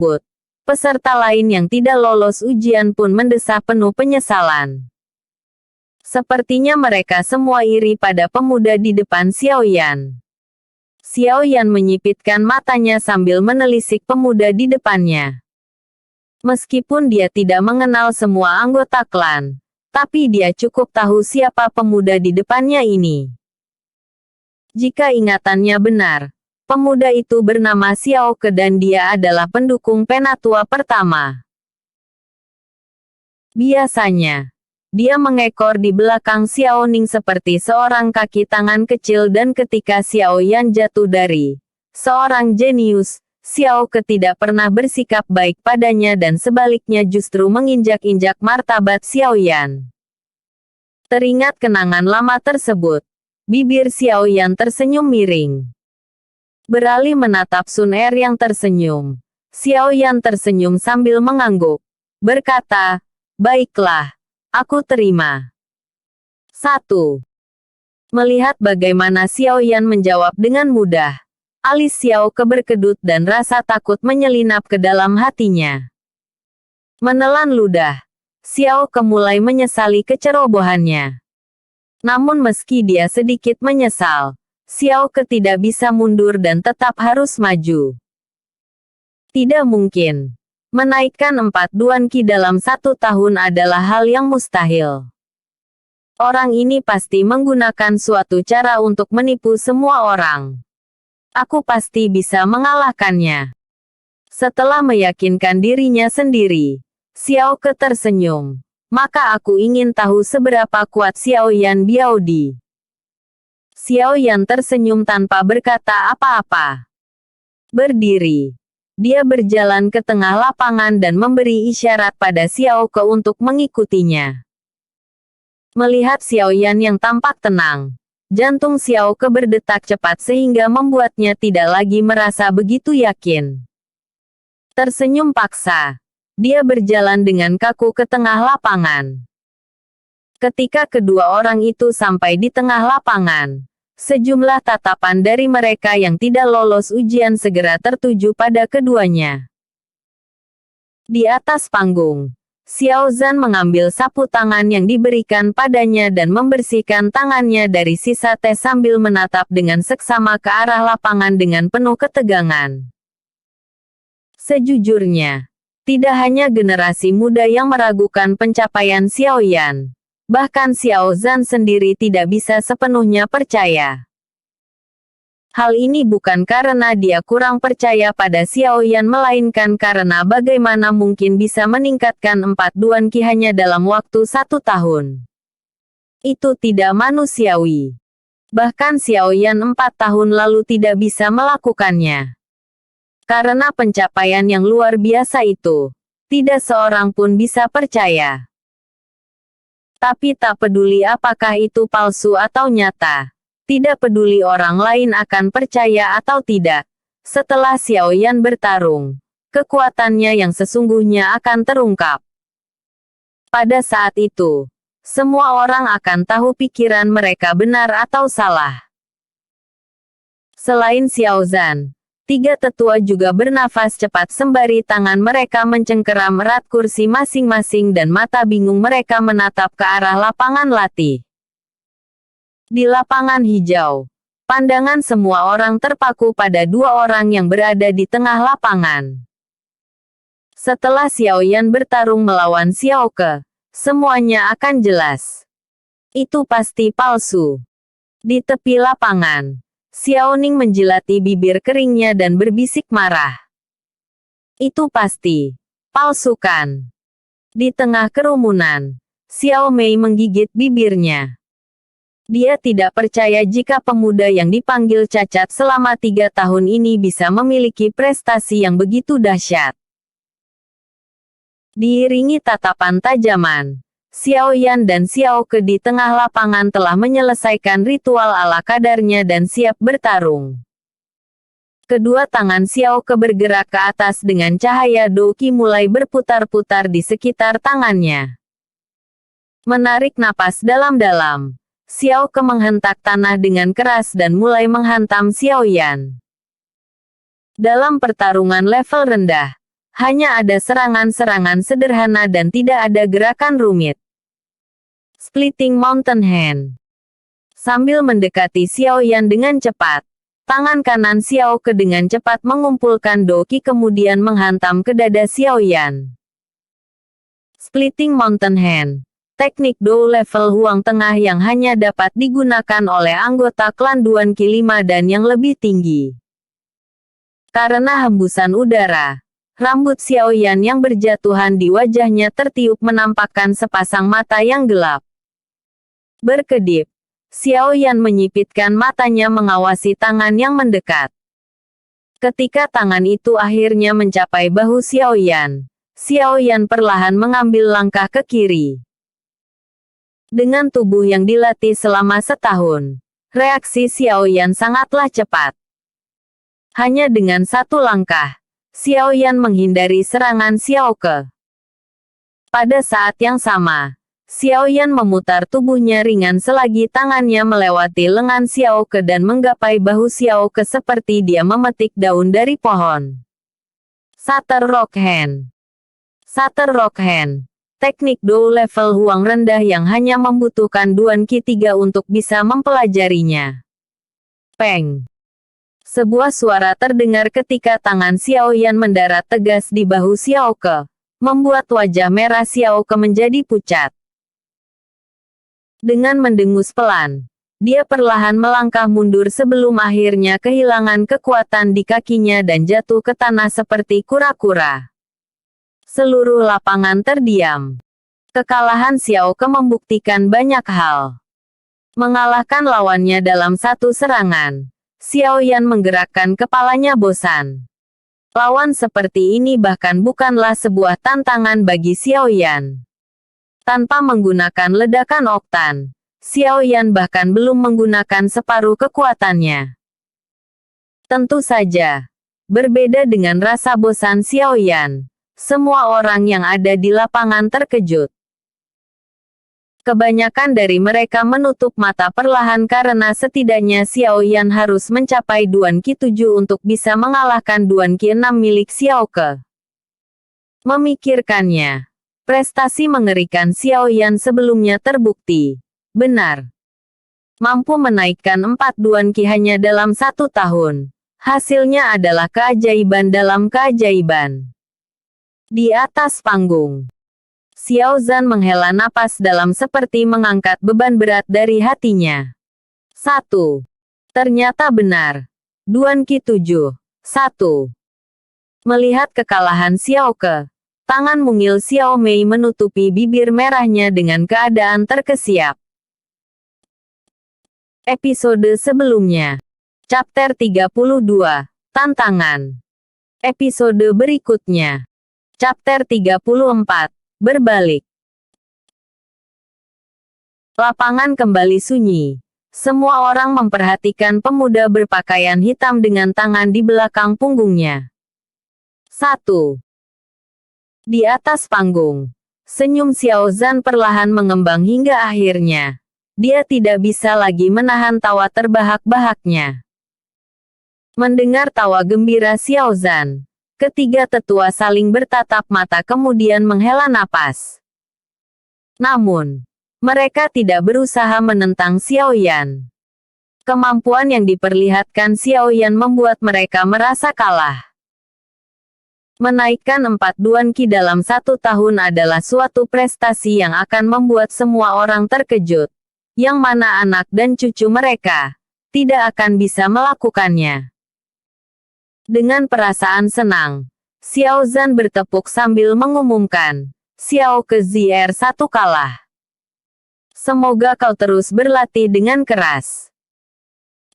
tersebut, peserta lain yang tidak lolos ujian pun mendesah penuh penyesalan. Sepertinya mereka semua iri pada pemuda di depan Xiaoyan. Xiaoyan menyipitkan matanya sambil menelisik pemuda di depannya. Meskipun dia tidak mengenal semua anggota klan, tapi dia cukup tahu siapa pemuda di depannya ini. Jika ingatannya benar, pemuda itu bernama Xiao Ke dan dia adalah pendukung penatua pertama. Biasanya, dia mengekor di belakang Xiao Ning seperti seorang kaki tangan kecil dan ketika Xiao Yan jatuh dari seorang jenius, Xiao Ke tidak pernah bersikap baik padanya dan sebaliknya justru menginjak-injak martabat Xiao Yan. Teringat kenangan lama tersebut, bibir Xiao Yan tersenyum miring. Beralih menatap Sun Er yang tersenyum, Xiao Yan tersenyum sambil mengangguk, berkata, "Baiklah, aku terima." 1. Melihat bagaimana Xiao Yan menjawab dengan mudah, alis Xiao Ke berkedut dan rasa takut menyelinap ke dalam hatinya. Menelan ludah, Xiao Ke mulai menyesali kecerobohannya. Namun meski dia sedikit menyesal, Xiao Ke tidak bisa mundur dan tetap harus maju. Tidak mungkin. Menaikkan 4 Duan Qi dalam 1 tahun adalah hal yang mustahil. Orang ini pasti menggunakan suatu cara untuk menipu semua orang. Aku pasti bisa mengalahkannya. Setelah meyakinkan dirinya sendiri, Xiao Ke tersenyum. Maka aku ingin tahu seberapa kuat Xiao Yan Biaodi. Xiao Yan tersenyum tanpa berkata apa-apa. Berdiri. Dia berjalan ke tengah lapangan dan memberi isyarat pada Xiao Ke untuk mengikutinya. Melihat Xiao Yan yang tampak tenang, jantung Xiao Ke berdetak cepat sehingga membuatnya tidak lagi merasa begitu yakin. Tersenyum paksa. Dia berjalan dengan kaku ke tengah lapangan. Ketika kedua orang itu sampai di tengah lapangan, sejumlah tatapan dari mereka yang tidak lolos ujian segera tertuju pada keduanya. Di atas panggung, Xiao Zhan mengambil sapu tangan yang diberikan padanya dan membersihkan tangannya dari sisa teh sambil menatap dengan seksama ke arah lapangan dengan penuh ketegangan. Sejujurnya, tidak hanya generasi muda yang meragukan pencapaian Xiao Yan, bahkan Xiao Zhan sendiri tidak bisa sepenuhnya percaya. Hal ini bukan karena dia kurang percaya pada Xiao Yan melainkan karena bagaimana mungkin bisa meningkatkan 4 Duan Qi hanya dalam waktu 1 tahun. Itu tidak manusiawi. Bahkan Xiao Yan 4 tahun lalu tidak bisa melakukannya. Karena pencapaian yang luar biasa itu, tidak seorang pun bisa percaya. Tapi tak peduli apakah itu palsu atau nyata, tidak peduli orang lain akan percaya atau tidak, setelah Xiao Yan bertarung, kekuatannya yang sesungguhnya akan terungkap. Pada saat itu, semua orang akan tahu pikiran mereka benar atau salah. Selain Xiao Zhan, 3 tetua juga bernafas cepat sembari tangan mereka mencengkeram erat kursi masing-masing dan mata bingung mereka menatap ke arah lapangan latih. Di lapangan hijau, pandangan semua orang terpaku pada 2 orang yang berada di tengah lapangan. Setelah Xiao Yan bertarung melawan Xiao Ke, semuanya akan jelas. Itu pasti palsu. Di tepi lapangan, Xiao Ning menjilati bibir keringnya dan berbisik marah. Itu pasti palsu kan? Di tengah kerumunan, Xiao Mei menggigit bibirnya. Dia tidak percaya jika pemuda yang dipanggil cacat selama 3 tahun ini bisa memiliki prestasi yang begitu dahsyat. Diiringi tatapan tajaman, Xiao Yan dan Xiao Ke di tengah lapangan telah menyelesaikan ritual ala kadarnya dan siap bertarung. Kedua tangan Xiao Ke bergerak ke atas dengan cahaya Douqi mulai berputar-putar di sekitar tangannya. Menarik napas dalam-dalam, Xiao Ke menghentak tanah dengan keras dan mulai menghantam Xiao Yan. Dalam pertarungan level rendah, Hanya ada serangan-serangan sederhana dan tidak ada gerakan rumit. Splitting Mountain Hand. Sambil mendekati Xiao Yan dengan cepat, tangan kanan Xiao Ke dengan cepat mengumpulkan doki kemudian menghantam ke dada Xiao Yan. Splitting Mountain Hand. Teknik Dou level Huang Tengah yang hanya dapat digunakan oleh anggota klan Duan Qi 5 dan yang lebih tinggi. Karena hembusan udara, rambut Xiao Yan yang berjatuhan di wajahnya tertiup menampakkan sepasang mata yang gelap. Berkedip, Xiao Yan menyipitkan matanya mengawasi tangan yang mendekat. Ketika tangan itu akhirnya mencapai bahu Xiao Yan perlahan mengambil langkah ke kiri. Dengan tubuh yang dilatih selama setahun, reaksi Xiao Yan sangatlah cepat. Hanya dengan satu langkah, Xiao Yan menghindari serangan Xiao Ke. Pada saat yang sama, Xiao Yan memutar tubuhnya ringan selagi tangannya melewati lengan Xiao Ke dan menggapai bahu Xiao Ke seperti dia memetik daun dari pohon. Shutter Rock Hand. Shutter Rock Hand. Teknik Dou level Huang rendah yang hanya membutuhkan Duan Qi 3 untuk bisa mempelajarinya. Peng. Sebuah suara terdengar ketika tangan Xiao Yan mendarat tegas di bahu Xiao Ke, membuat wajah merah Xiao Ke menjadi pucat. Dengan mendengus pelan, dia perlahan melangkah mundur sebelum akhirnya kehilangan kekuatan di kakinya dan jatuh ke tanah seperti kura-kura. Seluruh lapangan terdiam. Kekalahan Xiao Ke membuktikan banyak hal. Mengalahkan lawannya dalam satu serangan, Xiao Yan menggerakkan kepalanya bosan. Lawan seperti ini bahkan bukanlah sebuah tantangan bagi Xiao Yan. Tanpa menggunakan ledakan oktan, Xiao Yan bahkan belum menggunakan separuh kekuatannya. Tentu saja, berbeda dengan rasa bosan Xiao Yan, semua orang yang ada di lapangan terkejut. Kebanyakan dari mereka menutup mata perlahan karena setidaknya Xiao Yan harus mencapai Duan Qi 7 untuk bisa mengalahkan Duan Qi 6 milik Xiao Ke. Memikirkannya, prestasi mengerikan Xiao Yan sebelumnya terbukti. Benar. Mampu menaikkan 4 Duan Qi hanya dalam 1 tahun. Hasilnya adalah keajaiban dalam keajaiban. Di atas panggung, Xiao Zhan menghela napas dalam seperti mengangkat beban berat dari hatinya. 1. Ternyata benar. Duan Qi 7. 1. Melihat kekalahan Xiao Ke, tangan mungil Xiao Mei menutupi bibir merahnya dengan keadaan terkesiap. Episode sebelumnya. Chapter 32. Tantangan. Episode berikutnya. Chapter 34. Berbalik. Lapangan kembali sunyi. Semua orang memperhatikan pemuda berpakaian hitam dengan tangan di belakang punggungnya. 1. Di atas panggung, senyum Xiao Zhan perlahan mengembang hingga akhirnya dia tidak bisa lagi menahan tawa terbahak-bahaknya. Mendengar tawa gembira Xiao Zhan, ketiga tetua saling bertatap mata kemudian menghela napas. Namun, mereka tidak berusaha menentang Xiao Yan. Kemampuan yang diperlihatkan Xiao Yan membuat mereka merasa kalah. Menaikkan 4 Duan Qi dalam 1 tahun adalah suatu prestasi yang akan membuat semua orang terkejut, yang mana anak dan cucu mereka tidak akan bisa melakukannya. Dengan perasaan senang, Xiao Zhan bertepuk sambil mengumumkan, Xiao Ke ZR1 kalah. Semoga kau terus berlatih dengan keras.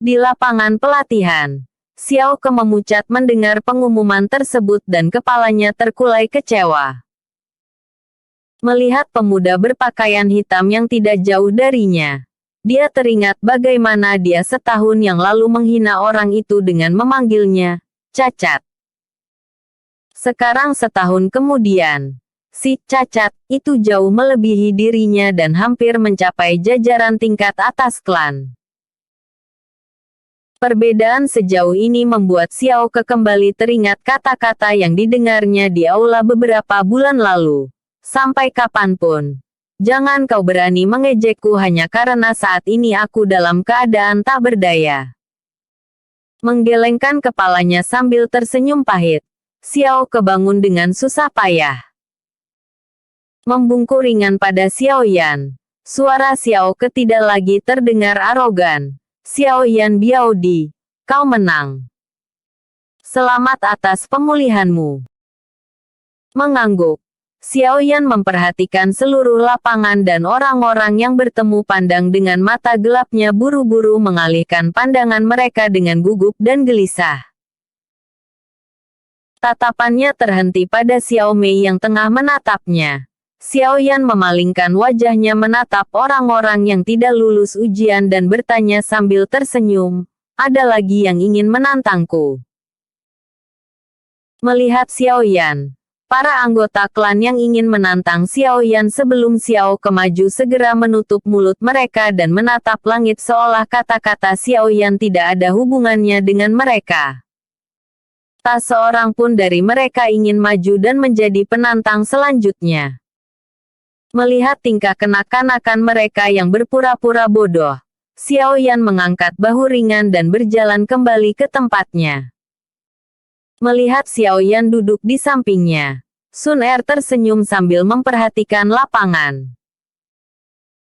Di lapangan pelatihan, Xiao Ke memucat mendengar pengumuman tersebut dan kepalanya terkulai kecewa. Melihat pemuda berpakaian hitam yang tidak jauh darinya, dia teringat bagaimana dia setahun yang lalu menghina orang itu dengan memanggilnya cacat. Sekarang setahun kemudian, si cacat itu jauh melebihi dirinya dan hampir mencapai jajaran tingkat atas klan. Perbedaan sejauh ini membuat Xiao Ke kembali teringat kata-kata yang didengarnya di aula beberapa bulan lalu. Sampai kapanpun, jangan kau berani mengejekku hanya karena saat ini aku dalam keadaan tak berdaya. Menggelengkan kepalanya sambil tersenyum pahit, Xiao Ke bangun dengan susah payah. Membungkuk ringan pada Xiao Yan. Suara Xiao Ke tidak lagi terdengar arogan. Xiao Yan Biaodi, kau menang. Selamat atas pemulihanmu. Mengangguk, Xiao Yan memperhatikan seluruh lapangan dan orang-orang yang bertemu pandang dengan mata gelapnya buru-buru mengalihkan pandangan mereka dengan gugup dan gelisah. Tatapannya terhenti pada Xiao Mei yang tengah menatapnya. Xiao Yan memalingkan wajahnya menatap orang-orang yang tidak lulus ujian dan bertanya sambil tersenyum, ada lagi yang ingin menantangku? Melihat Xiao Yan, para anggota klan yang ingin menantang Xiao Yan sebelum Xiao Ke maju segera menutup mulut mereka dan menatap langit seolah kata-kata Xiao Yan tidak ada hubungannya dengan mereka. Tak seorang pun dari mereka ingin maju dan menjadi penantang selanjutnya. Melihat tingkah kekanak-kanakan mereka yang berpura-pura bodoh, Xiao Yan mengangkat bahu ringan dan berjalan kembali ke tempatnya. Melihat Xiao Yan duduk di sampingnya, Sun Er tersenyum sambil memperhatikan lapangan.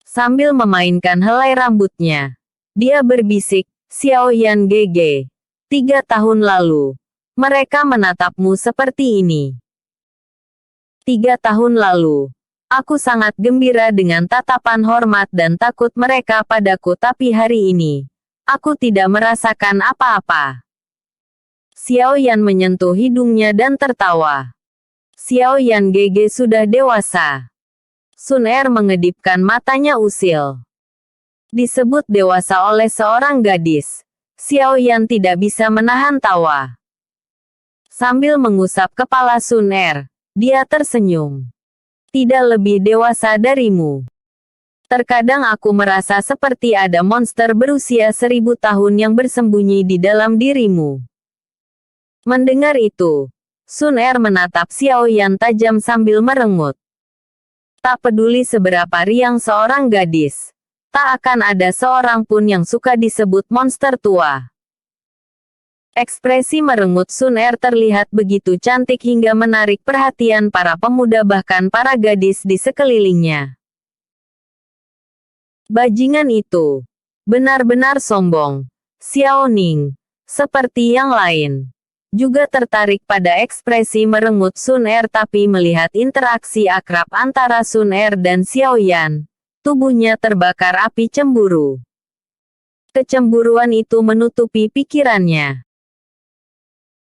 Sambil memainkan helai rambutnya, dia berbisik, Xiao Yan GG. 3 tahun lalu, mereka menatapmu seperti ini. 3 tahun lalu, aku sangat gembira dengan tatapan hormat dan takut mereka padaku, tapi hari ini, aku tidak merasakan apa-apa. Xiao Yan menyentuh hidungnya dan tertawa. Xiao Yan GG sudah dewasa. Sun Er mengedipkan matanya usil. Disebut dewasa oleh seorang gadis, Xiao Yan tidak bisa menahan tawa. Sambil mengusap kepala Sun Er, dia tersenyum. Tidak lebih dewasa darimu. Terkadang aku merasa seperti ada monster berusia 1000 tahun yang bersembunyi di dalam dirimu. Mendengar itu, Sun Er menatap Xiao Yan tajam sambil merengut. Tak peduli seberapa riang seorang gadis, tak akan ada seorang pun yang suka disebut monster tua. Ekspresi merengut Sun Er terlihat begitu cantik hingga menarik perhatian para pemuda bahkan para gadis di sekelilingnya. Bajingan itu benar-benar sombong. Xiao Ning, seperti yang lain, juga tertarik pada ekspresi merengut Sun Er, tapi melihat interaksi akrab antara Sun Er dan Xiao Yan, tubuhnya terbakar api cemburu. Kecemburuan itu menutupi pikirannya.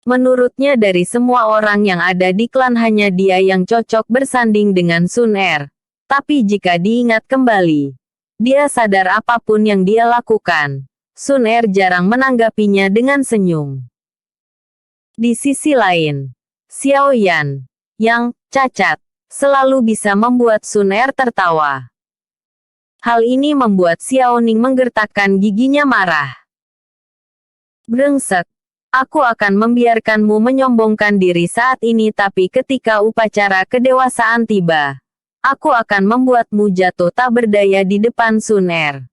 Menurutnya dari semua orang yang ada di klan hanya dia yang cocok bersanding dengan Sun Er. Tapi jika diingat kembali, dia sadar apapun yang dia lakukan, Sun Er jarang menanggapinya dengan senyum. Di sisi lain, Xiao Yan, yang cacat, selalu bisa membuat Sun Er tertawa. Hal ini membuat Xiao Ning menggertakkan giginya marah. Brengsek. Aku akan membiarkanmu menyombongkan diri saat ini, tapi ketika upacara kedewasaan tiba, aku akan membuatmu jatuh tak berdaya di depan Sun Er.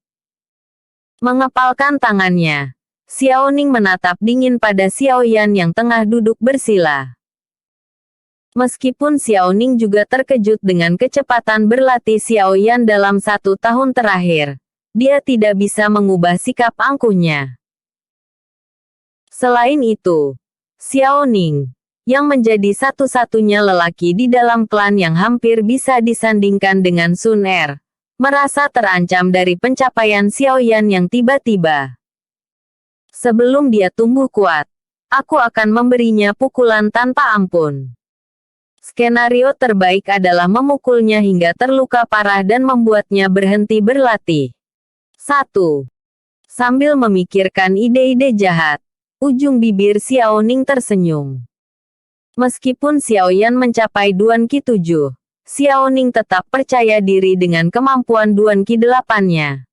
Mengepalkan tangannya, Xiao Ning menatap dingin pada Xiao Yan yang tengah duduk bersila. Meskipun Xiao Ning juga terkejut dengan kecepatan berlatih Xiao Yan dalam 1 tahun terakhir, dia tidak bisa mengubah sikap angkuhnya. Selain itu, Xiao Ning, yang menjadi satu-satunya lelaki di dalam klan yang hampir bisa disandingkan dengan Sun Er, merasa terancam dari pencapaian Xiao Yan yang tiba-tiba. Sebelum dia tumbuh kuat, aku akan memberinya pukulan tanpa ampun. Skenario terbaik adalah memukulnya hingga terluka parah dan membuatnya berhenti berlatih. 1. Sambil memikirkan ide-ide jahat, ujung bibir Xiao Ning tersenyum. Meskipun Xiao Yan mencapai Duan Qi 7, Xiao Ning tetap percaya diri dengan kemampuan Duan Qi 8-nya.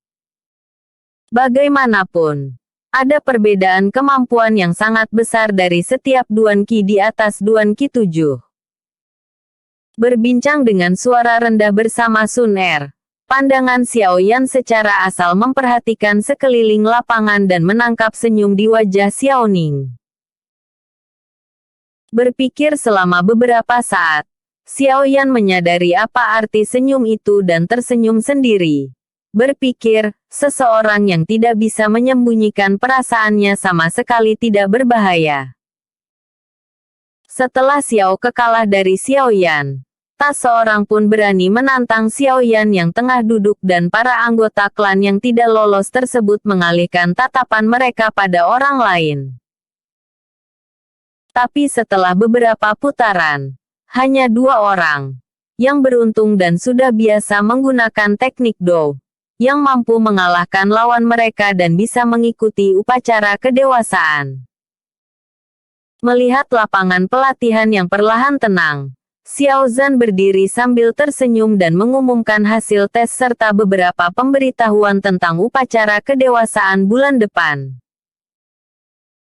Bagaimanapun, Ada perbedaan kemampuan yang sangat besar dari setiap Duan Qi di atas Duan Qi 7. Berbincang dengan suara rendah bersama Sun Er, pandangan Xiao Yan secara asal memperhatikan sekeliling lapangan dan menangkap senyum di wajah Xiao Ning. Berpikir selama beberapa saat, Xiao Yan menyadari apa arti senyum itu dan tersenyum sendiri. Berpikir, seseorang yang tidak bisa menyembunyikan perasaannya sama sekali tidak berbahaya. Setelah Xiao Ke kalah dari Xiao Yan, tak seorang pun berani menantang Xiao Yan yang tengah duduk dan para anggota klan yang tidak lolos tersebut mengalihkan tatapan mereka pada orang lain. Tapi setelah beberapa putaran, hanya 2 orang yang beruntung dan sudah biasa menggunakan teknik Dou yang mampu mengalahkan lawan mereka dan bisa mengikuti upacara kedewasaan. Melihat lapangan pelatihan yang perlahan tenang, Xiao Zhan berdiri sambil tersenyum dan mengumumkan hasil tes serta beberapa pemberitahuan tentang upacara kedewasaan bulan depan.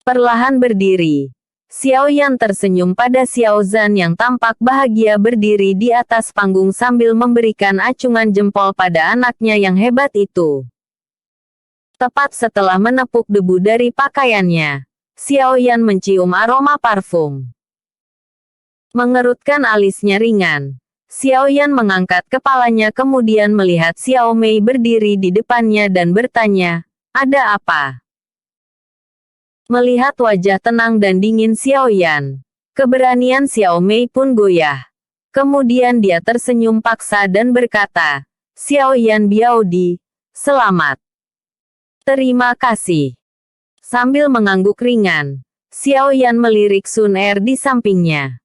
Perlahan berdiri, Xiao Yan tersenyum pada Xiao Zhan yang tampak bahagia berdiri di atas panggung sambil memberikan acungan jempol pada anaknya yang hebat itu. Tepat setelah menepuk debu dari pakaiannya, Xiao Yan mencium aroma parfum. Mengerutkan alisnya ringan, Xiao Yan mengangkat kepalanya kemudian melihat Xiao Mei berdiri di depannya dan bertanya, "Ada apa?" Melihat wajah tenang dan dingin Xiao Yan, keberanian Xiao Mei pun goyah. Kemudian dia tersenyum paksa dan berkata, "Xiao Yan Biaodi, selamat." "Terima kasih." Sambil mengangguk ringan, Xiao Yan melirik Sun Er di sampingnya.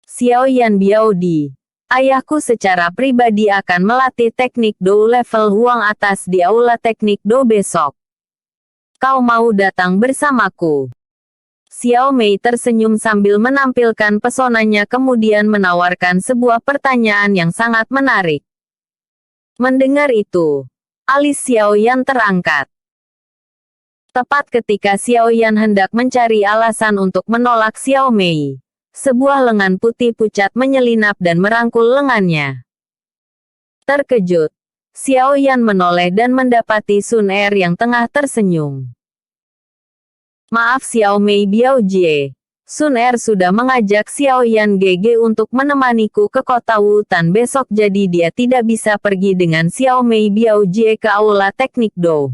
"Xiao Yan Biaodi, ayahku secara pribadi akan melatih teknik Dou level Huang atas di aula teknik Dou besok. Kau mau datang bersamaku?" Xiao Mei tersenyum sambil menampilkan pesonanya kemudian menawarkan sebuah pertanyaan yang sangat menarik. Mendengar itu, alis Xiao Yan terangkat. Tepat ketika Xiao Yan hendak mencari alasan untuk menolak Xiao Mei, sebuah lengan putih pucat menyelinap dan merangkul lengannya. Terkejut, Xiao Yan menoleh dan mendapati Sun Er yang tengah tersenyum. "Maaf Xiao Mei Biaojie, Sun Er sudah mengajak Xiao Yan GG untuk menemaniku ke kota Wutan besok jadi dia tidak bisa pergi dengan Xiao Mei Biaojie ke aula teknik Dou."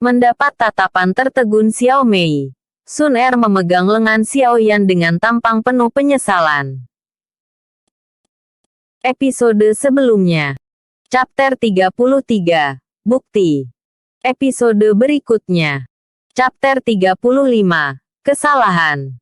Mendapat tatapan tertegun Xiao Mei, Sun Er memegang lengan Xiao Yan dengan tampang penuh penyesalan. Episode sebelumnya. Chapter 33. Bukti. Episode berikutnya. Chapter 35. Kesalahan.